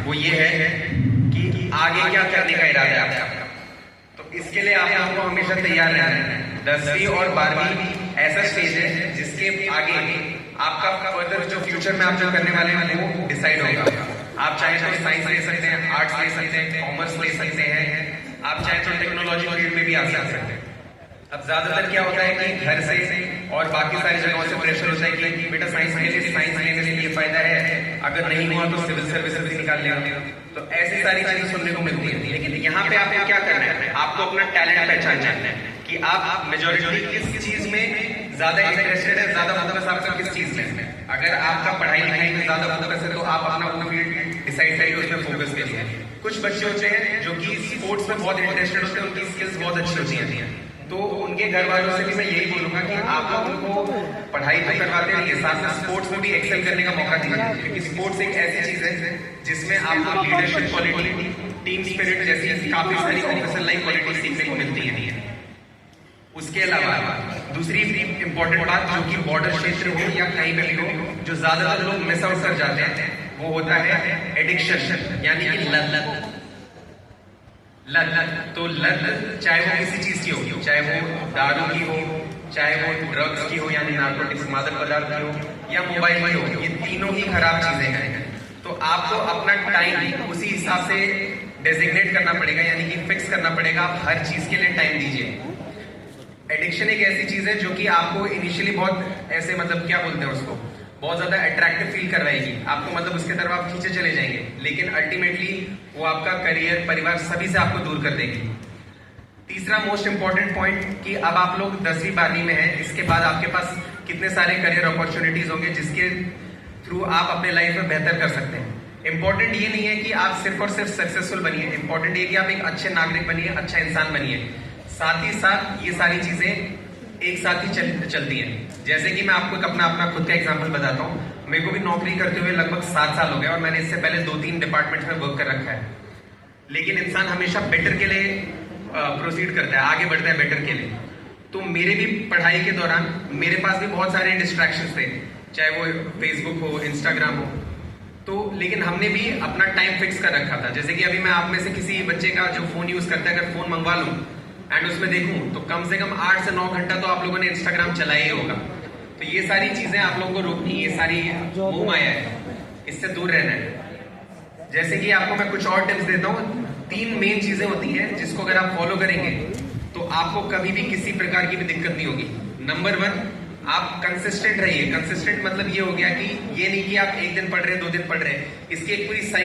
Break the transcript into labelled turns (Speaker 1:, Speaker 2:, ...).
Speaker 1: वो ये है कि आगे क्या करने का इरादा है आपका। तो इसके लिए आप लोगों को हमेशा तैयार रहना है। 10वीं और 12वीं ऐसा स्टेज है जिसके आगे आपका फर्दर जो फ्यूचर में आप जो करने वाले हैं वो डिसाइड होगा। आप चाहे तो साइंस ले सकते हैं, आर्ट्स ले सकते हैं, कॉमर्स ले सकते हैं, आप चाहे तो टेक्नोलॉजी फील्ड में भी आ सकते हैं। अब ज्यादातर क्या होता है कि घर से और बाकी सारी जगहों से प्रेशर होता है कि बेटा साइंस लेने से ये फायदा है, अगर नहीं हुआ तो सिविल सर्विसेज भी निकाल लेगा। तो ऐसी सारी चीजें सुनने को मिलती है। लेकिन यहाँ पे आपको क्या करना है, आपको अपना टैलेंट पहचानना है कि आप मेजोरिटी किस चीज में ज्यादा इंटरेस्टेड है, ज्यादा फोकस आपका किस चीज में। अगर आपका पढ़ाई लिखाई में ज्यादा फोकस है तो आप अपना वो फील्ड डिसाइड करिए, उसमें फोकस करिए। कुछ बच्चे होते हैं जो कि स्पोर्ट्स में बहुत इंटरेस्टेड होते हैं, उनकी स्किल्स बहुत अच्छी होती हैं, तो उनके घर वालों से भी मैं यही बोलूंगा कि आप लोग उनको पढ़ाई तो करवाते रहिए, साथ में स्पोर्ट्स में भी एक्सेल करने का मौका दीजिए। क्योंकि स्पोर्ट्स एक ऐसी चीज है जिसमें आपको लीडरशिप क्वालिटी, टीम स्पिरिट जैसी काफी सारी प्रोफेशनल लाइफ क्वालिटी सीखने को मिलती है। उसके अलावा दूसरी इंपॉर्टेंट बात जो कि बॉर्डर क्षेत्र हो या कहीं पे भी हो, जो ज्यादातर लोग मिस आउट कर जाते हैं, वो होता है एडिक्शन, यानी कि लत। तो लत चाहे वो किसी चीज की हो, चाहे वो दारू की हो, चाहे वो ड्रग्स की हो यानी नार्कोटिक्स मादक पदार्थ की हो, या मोबाइल की हो, ये तीनों ही खराब चीजें हैं। तो आपको अपना टाइम उसी हिसाब से डेजिग्नेट करना पड़ेगा, यानी कि फिक्स करना पड़ेगा। आप हर चीज के लिए टाइम दीजिए। एडिक्शन एक ऐसी चीज है जो कि आपको इनिशियली बहुत ऐसे मतलब क्या बोलते हैं उसको, बहुत ज्यादा अट्रैक्टिव फील करवाएगी आपको, मतलब उसके तरफ आप खींचे चले जाएंगे, लेकिन अल्टीमेटली वो आपका करियर, परिवार सभी से आपको दूर कर देगी। तीसरा मोस्ट इंपॉर्टेंट पॉइंट कि अब आप लोग 10वीं 12वीं में हैं, इसके बाद आपके पास कितने सारे करियर अपॉर्चुनिटीज होंगे जिसके थ्रू आप अपने लाइफ में बेहतर कर सकते हैं। इंपॉर्टेंट ये नहीं है कि आप सिर्फ और सिर्फ सक्सेसफुल बनिए, इंपॉर्टेंट ये कि आप एक अच्छे नागरिक बनिए, अच्छा इंसान बनिए। साथ ही साथ ये सारी चीजें एक साथ ही चलती हैं। जैसे कि मैं आपको अपना खुद का एग्जांपल बताता हूँ। मेरे को भी नौकरी करते हुए लगभग 7 साल हो गए और मैंने इससे पहले 2-3 डिपार्टमेंट में वर्क कर रखा है। लेकिन इंसान हमेशा बेटर के लिए प्रोसीड करता है, आगे बढ़ता है बेटर के लिए। तो मेरे भी पढ़ाई के दौरान मेरे पास भी बहुत सारे डिस्ट्रैक्शंस थे, चाहे वो फेसबुक हो, इंस्टाग्राम हो। तो लेकिन हमने भी अपना टाइम फिक्स कर रखा था। जैसे कि अभी मैं आप में से किसी बच्चे का जो फोन यूज करता है, अगर फोन मंगवा लूं एंड उसमें देखूं तो कम से कम 8 से 9 घंटा तो आप लोगों ने इंस्टाग्राम चलाया ही होगा। तो ये सारी चीजें आप लोगों को रोकनी, ये सारी मोह माया है, इससे दूर रहना है। जैसे कि आपको मैं कुछ और टिप्स देता हूँ। 3 मेन चीजें होती हैं जिसको अगर आप फॉलो करेंगे तो आपको कभी भी किसी प्रकार की भी दिक्कत नहीं होगी। नंबर 1, आप कंसिस्टेंट रहिए। कंसिस्टेंट मतलब ये हो गया कि ये नहीं कि आप एक दिन पढ़ रहे हैं, 2 दिन पढ़ रहे हैं, इसकी एक पूरी